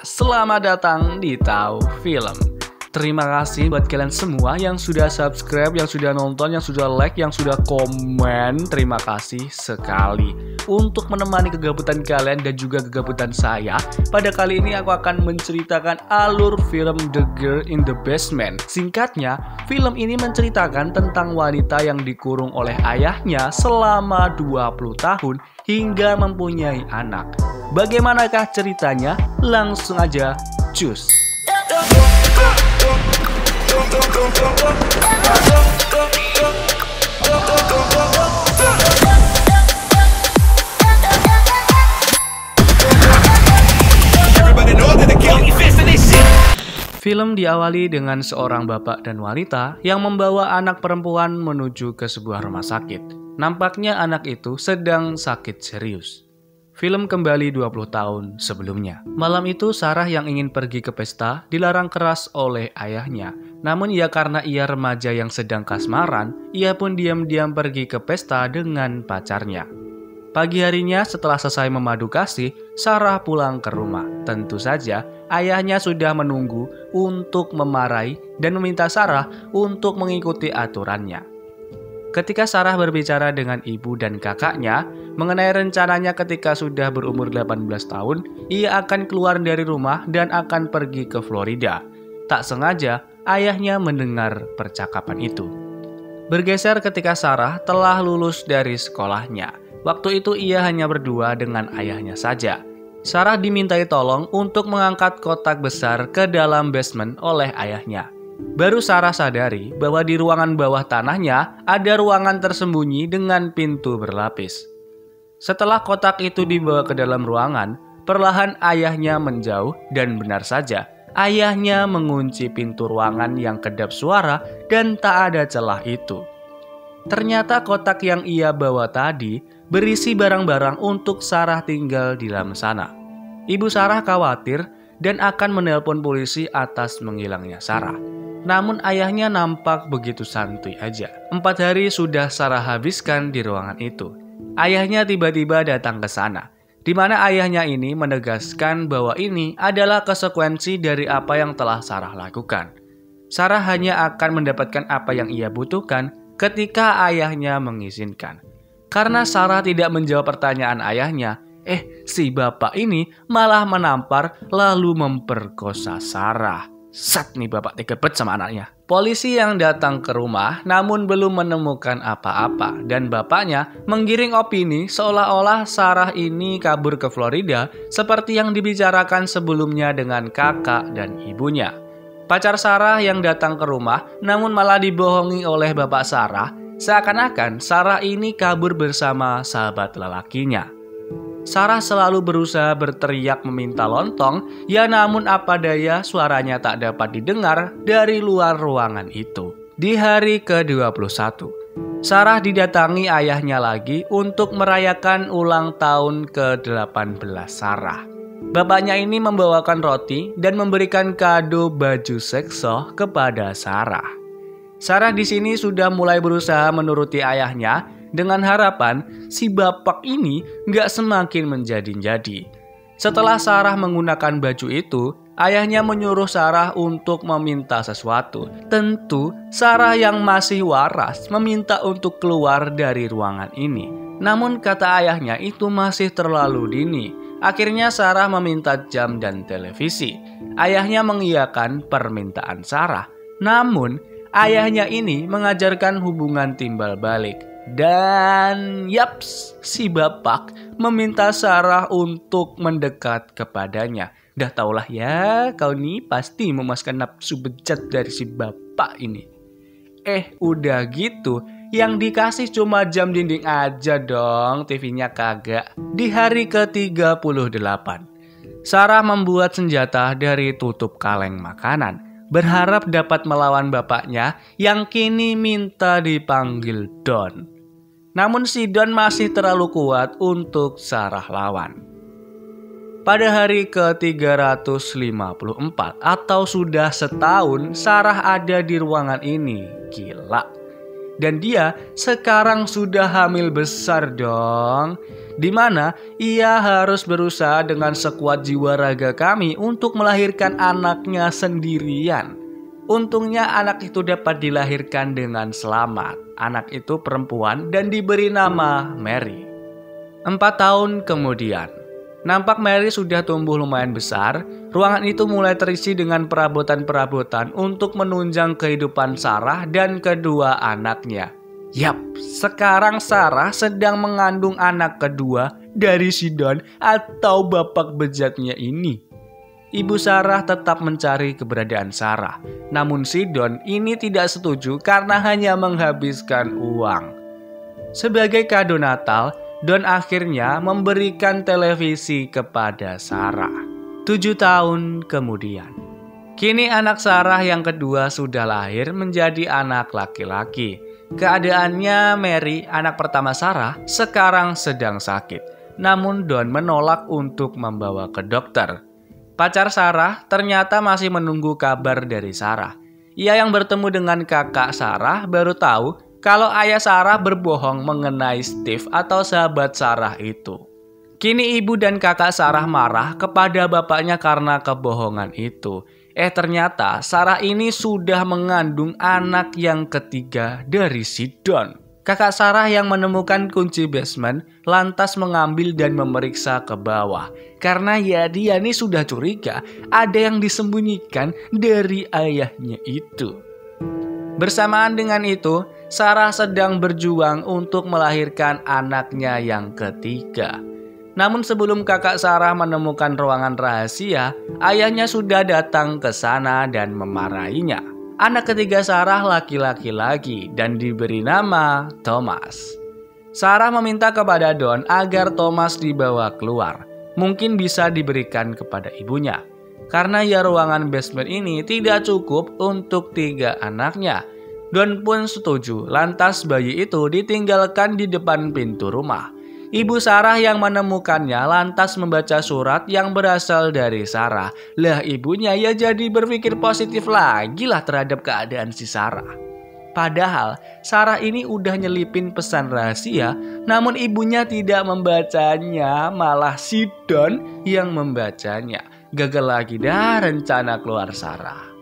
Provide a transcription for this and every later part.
Selamat datang di Tahu Film. Terima kasih buat kalian semua yang sudah subscribe, yang sudah nonton, yang sudah like, yang sudah komen. Terima kasih sekali untuk menemani kegabutan kalian dan juga kegabutan saya. Pada kali ini aku akan menceritakan alur film The Girl in the Basement. Singkatnya, film ini menceritakan tentang wanita yang dikurung oleh ayahnya selama 20 tahun hingga mempunyai anak. Bagaimanakah ceritanya? Langsung aja, cus! Film diawali dengan seorang bapak dan wanita yang membawa anak perempuan menuju ke sebuah rumah sakit. Nampaknya anak itu sedang sakit serius. Film kembali 20 tahun sebelumnya. Malam itu Sarah yang ingin pergi ke pesta dilarang keras oleh ayahnya. Namun karena ia remaja yang sedang kasmaran, ia pun diam-diam pergi ke pesta dengan pacarnya. Pagi harinya setelah selesai memadu kasih, Sarah pulang ke rumah. Tentu saja ayahnya sudah menunggu untuk memarahi dan meminta Sarah untuk mengikuti aturannya. Ketika Sarah berbicara dengan ibu dan kakaknya mengenai rencananya ketika sudah berumur 18 tahun, ia akan keluar dari rumah dan akan pergi ke Florida. Tak sengaja, ayahnya mendengar percakapan itu. Bergeser ketika Sarah telah lulus dari sekolahnya. Waktu itu ia hanya berdua dengan ayahnya saja. Sarah dimintai tolong untuk mengangkat kotak besar ke dalam basement oleh ayahnya. Baru Sarah sadari bahwa di ruangan bawah tanahnya ada ruangan tersembunyi dengan pintu berlapis. Setelah kotak itu dibawa ke dalam ruangan, perlahan ayahnya menjauh dan benar saja, ayahnya mengunci pintu ruangan yang kedap suara dan tak ada celah itu. Ternyata kotak yang ia bawa tadi berisi barang-barang untuk Sarah tinggal di dalam sana. Ibu Sarah khawatir dan akan menelpon polisi atas menghilangnya Sarah. Namun ayahnya nampak begitu santuy aja. 4 hari sudah Sarah habiskan di ruangan itu. Ayahnya tiba-tiba datang ke sana, di mana ayahnya ini menegaskan bahwa ini adalah konsekuensi dari apa yang telah Sarah lakukan. Sarah hanya akan mendapatkan apa yang ia butuhkan ketika ayahnya mengizinkan. Karena Sarah tidak menjawab pertanyaan ayahnya, si bapak ini malah menampar lalu memperkosa Sarah. Sat nih bapak tega banget sama anaknya. Polisi yang datang ke rumah namun belum menemukan apa-apa dan bapaknya menggiring opini seolah-olah Sarah ini kabur ke Florida seperti yang dibicarakan sebelumnya dengan kakak dan ibunya. Pacar Sarah yang datang ke rumah namun malah dibohongi oleh bapak Sarah, seakan-akan Sarah ini kabur bersama sahabat lelakinya. Sarah selalu berusaha berteriak meminta lontong, namun apa daya suaranya tak dapat didengar dari luar ruangan itu. Di hari ke-21, Sarah didatangi ayahnya lagi untuk merayakan ulang tahun ke-18 Sarah. Bapaknya ini membawakan roti dan memberikan kado baju sekso kepada Sarah. Sarah di sini sudah mulai berusaha menuruti ayahnya dengan harapan si bapak ini gak semakin menjadi-jadi. Setelah Sarah menggunakan baju itu, ayahnya menyuruh Sarah untuk meminta sesuatu. Tentu Sarah yang masih waras meminta untuk keluar dari ruangan ini. Namun kata ayahnya itu masih terlalu dini. Akhirnya Sarah meminta jam dan televisi. Ayahnya mengiyakan permintaan Sarah. Namun ayahnya ini mengajarkan hubungan timbal balik. Dan yaps, si bapak meminta Sarah untuk mendekat kepadanya. Dah taulah ya, kau nih pasti memuaskan nafsu bejat dari si bapak ini. Udah gitu, yang dikasih cuma jam dinding aja dong, TV-nya kagak. Di hari ke-38, Sarah membuat senjata dari tutup kaleng makanan, berharap dapat melawan bapaknya yang kini minta dipanggil Don. Namun si Don masih terlalu kuat untuk Sarah lawan. Pada hari ke-354 atau sudah setahun Sarah ada di ruangan ini. Gila. Dan dia sekarang sudah hamil besar dong. di mana ia harus berusaha dengan sekuat jiwa raga kami untuk melahirkan anaknya sendirian. Untungnya anak itu dapat dilahirkan dengan selamat. Anak itu perempuan dan diberi nama Mary. 4 tahun kemudian, nampak Mary sudah tumbuh lumayan besar. Ruangan itu mulai terisi dengan perabotan-perabotan untuk menunjang kehidupan Sarah dan kedua anaknya. Yap, sekarang Sarah sedang mengandung anak kedua dari Sidon atau bapak bejatnya ini. Ibu Sarah tetap mencari keberadaan Sarah, namun Sidon ini tidak setuju karena hanya menghabiskan uang. Sebagai kado Natal, Don akhirnya memberikan televisi kepada Sarah. 7 tahun kemudian, kini anak Sarah yang kedua sudah lahir menjadi anak laki-laki. Keadaannya Mary, anak pertama Sarah, sekarang sedang sakit. Namun Don menolak untuk membawa ke dokter. Pacar Sarah ternyata masih menunggu kabar dari Sarah. Ia yang bertemu dengan kakak Sarah baru tahu kalau ayah Sarah berbohong mengenai Steve atau sahabat Sarah itu. Kini ibu dan kakak Sarah marah kepada bapaknya karena kebohongan itu. Ternyata Sarah ini sudah mengandung anak yang ketiga dari Sidon. Kakak Sarah yang menemukan kunci basement lantas mengambil dan memeriksa ke bawah. Karena ya dia ini sudah curiga ada yang disembunyikan dari ayahnya itu. Bersamaan dengan itu, Sarah sedang berjuang untuk melahirkan anaknya yang ketiga. Namun sebelum kakak Sarah menemukan ruangan rahasia, ayahnya sudah datang ke sana dan memarahinya. Anak ketiga Sarah laki-laki lagi dan diberi nama Thomas. Sarah meminta kepada Don agar Thomas dibawa keluar. Mungkin bisa diberikan kepada ibunya. Karena ya ruangan basement ini tidak cukup untuk 3 anaknya. Don pun setuju, lantas bayi itu ditinggalkan di depan pintu rumah. Ibu Sarah yang menemukannya lantas membaca surat yang berasal dari Sarah. Lah ibunya ya jadi berpikir positif lagi lah terhadap keadaan si Sarah. Padahal Sarah ini udah nyelipin pesan rahasia, namun ibunya tidak membacanya, malah Sidon yang membacanya. Gagal lagi dah rencana keluar Sarah.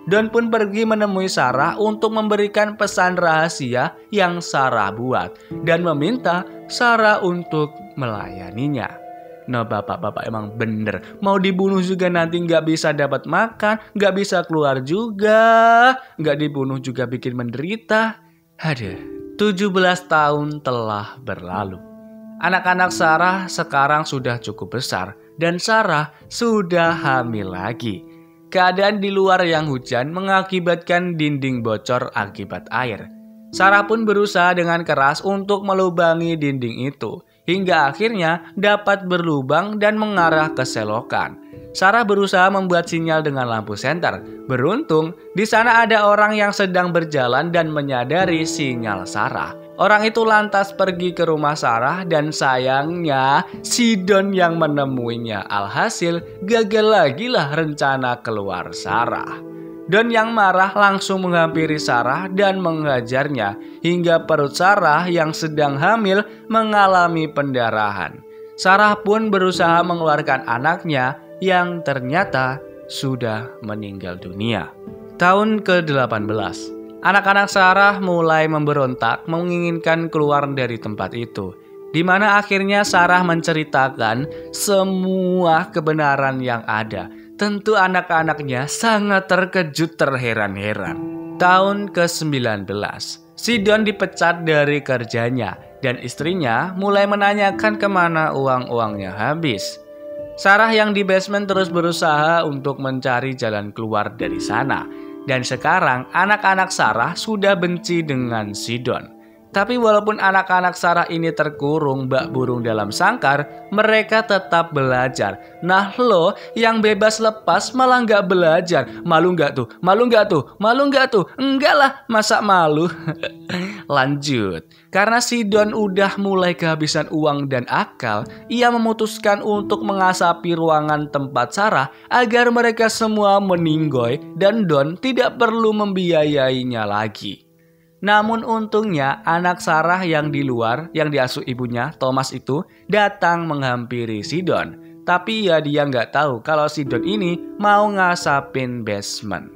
Don pun pergi menemui Sarah untuk memberikan pesan rahasia yang Sarah buat dan meminta Sarah untuk melayaninya. Nah bapak-bapak emang bener, mau dibunuh juga nanti nggak bisa dapat makan, nggak bisa keluar juga, nggak dibunuh juga bikin menderita. Aduh, 17 tahun telah berlalu. Anak-anak Sarah sekarang sudah cukup besar dan Sarah sudah hamil lagi. Keadaan di luar yang hujan mengakibatkan dinding bocor akibat air. Sarah pun berusaha dengan keras untuk melubangi dinding itu, hingga akhirnya dapat berlubang dan mengarah ke selokan. Sarah berusaha membuat sinyal dengan lampu senter. Beruntung, di sana ada orang yang sedang berjalan dan menyadari sinyal Sarah. Orang itu lantas pergi ke rumah Sarah dan sayangnya Sidon yang menemuinya. Alhasil gagal lagi lah rencana keluar Sarah. Don yang marah langsung menghampiri Sarah dan menghajarnya hingga perut Sarah yang sedang hamil mengalami pendarahan. Sarah pun berusaha mengeluarkan anaknya yang ternyata sudah meninggal dunia. Tahun ke-18. Anak-anak Sarah mulai memberontak menginginkan keluar dari tempat itu, di mana akhirnya Sarah menceritakan semua kebenaran yang ada. Tentu anak-anaknya sangat terkejut terheran-heran. Tahun ke-19, Sidon dipecat dari kerjanya dan istrinya mulai menanyakan kemana uang-uangnya habis. Sarah yang di basement terus berusaha untuk mencari jalan keluar dari sana. Dan sekarang anak-anak Sarah sudah benci dengan Sidon. Tapi walaupun anak-anak Sarah ini terkurung bak burung dalam sangkar, mereka tetap belajar. Nah lo yang bebas lepas malah nggak belajar. Malu nggak tuh? Malu nggak tuh? Malu nggak tuh? Enggak lah, masa malu? Lanjut. Karena Sidon udah mulai kehabisan uang dan akal, ia memutuskan untuk mengasapi ruangan tempat Sarah agar mereka semua meninggoy dan Don tidak perlu membiayainya lagi. Namun untungnya anak Sarah yang di luar, yang diasuh ibunya, Thomas itu, datang menghampiri si Don. Tapi ya dia nggak tahu kalau si Don ini mau ngasapin basement.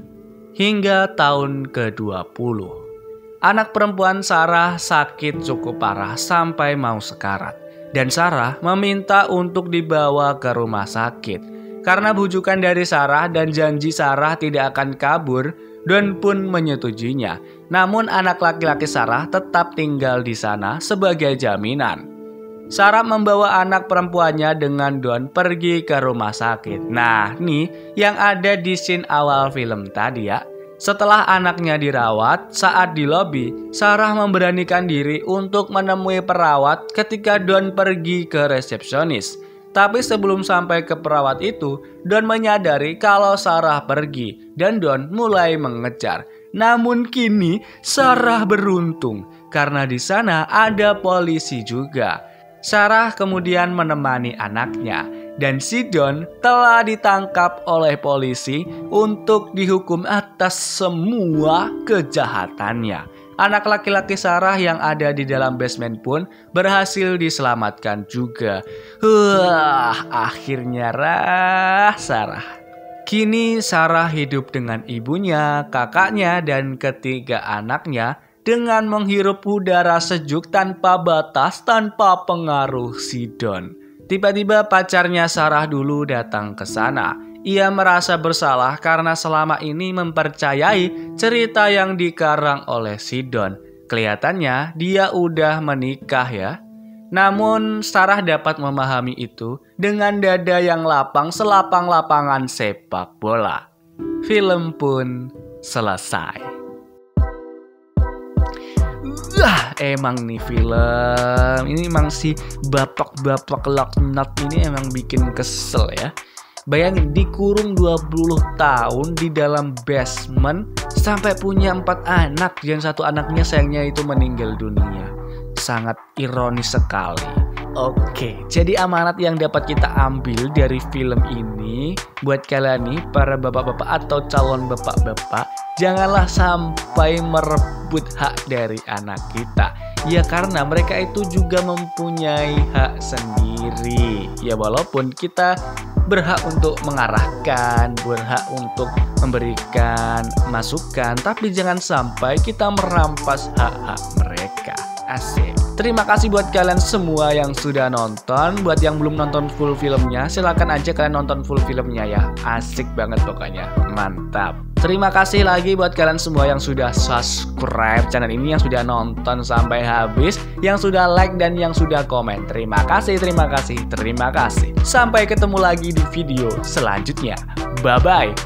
Hingga tahun ke-20. Anak perempuan Sarah sakit cukup parah sampai mau sekarat. Dan Sarah meminta untuk dibawa ke rumah sakit. Karena bujukan dari Sarah dan janji Sarah tidak akan kabur, Don pun menyetujuinya. Namun anak laki-laki Sarah tetap tinggal di sana sebagai jaminan. Sarah membawa anak perempuannya dengan Don pergi ke rumah sakit. Nah, nih yang ada di scene awal film tadi ya. Setelah anaknya dirawat, saat di lobi, Sarah memberanikan diri untuk menemui perawat ketika Don pergi ke resepsionis. Tapi sebelum sampai ke perawat itu, Don menyadari kalau Sarah pergi dan Don mulai mengejar. Namun kini Sarah beruntung karena di sana ada polisi juga. Sarah kemudian menemani anaknya dan si Don telah ditangkap oleh polisi untuk dihukum atas semua kejahatannya. Anak laki-laki Sarah yang ada di dalam basement pun berhasil diselamatkan juga. Akhirnya Sarah. Kini Sarah hidup dengan ibunya, kakaknya, dan ketiga anaknya dengan menghirup udara sejuk tanpa batas, tanpa pengaruh si Don. Tiba-tiba pacarnya Sarah dulu datang ke sana. Ia merasa bersalah karena selama ini mempercayai cerita yang dikarang oleh si Don. Kelihatannya dia udah menikah ya. Namun Sarah dapat memahami itu dengan dada yang lapang selapang lapangan sepak bola. Film pun selesai. Emang nih film ini emang si bapak-bapak laknat ini emang bikin kesel ya. Bayangin dikurung 20 tahun di dalam basement sampai punya 4 anak dan 1 anaknya sayangnya itu meninggal dunia. Sangat ironis sekali. Oke, jadi amanat yang dapat kita ambil dari film ini buat kalian nih para bapak-bapak atau calon bapak-bapak, janganlah sampai merebut hak dari anak kita. Ya karena mereka itu juga mempunyai hak sendiri. Ya walaupun kita berhak untuk mengarahkan, berhak untuk memberikan masukan, tapi jangan sampai kita merampas hak-hak mereka. Asik. Terima kasih buat kalian semua yang sudah nonton. Buat yang belum nonton full filmnya, silakan aja kalian nonton full filmnya ya. Asik banget pokoknya. Mantap. Terima kasih lagi buat kalian semua yang sudah subscribe channel ini, yang sudah nonton sampai habis, yang sudah like dan yang sudah komen. Terima kasih, terima kasih, terima kasih. Sampai ketemu lagi di video selanjutnya. Bye-bye.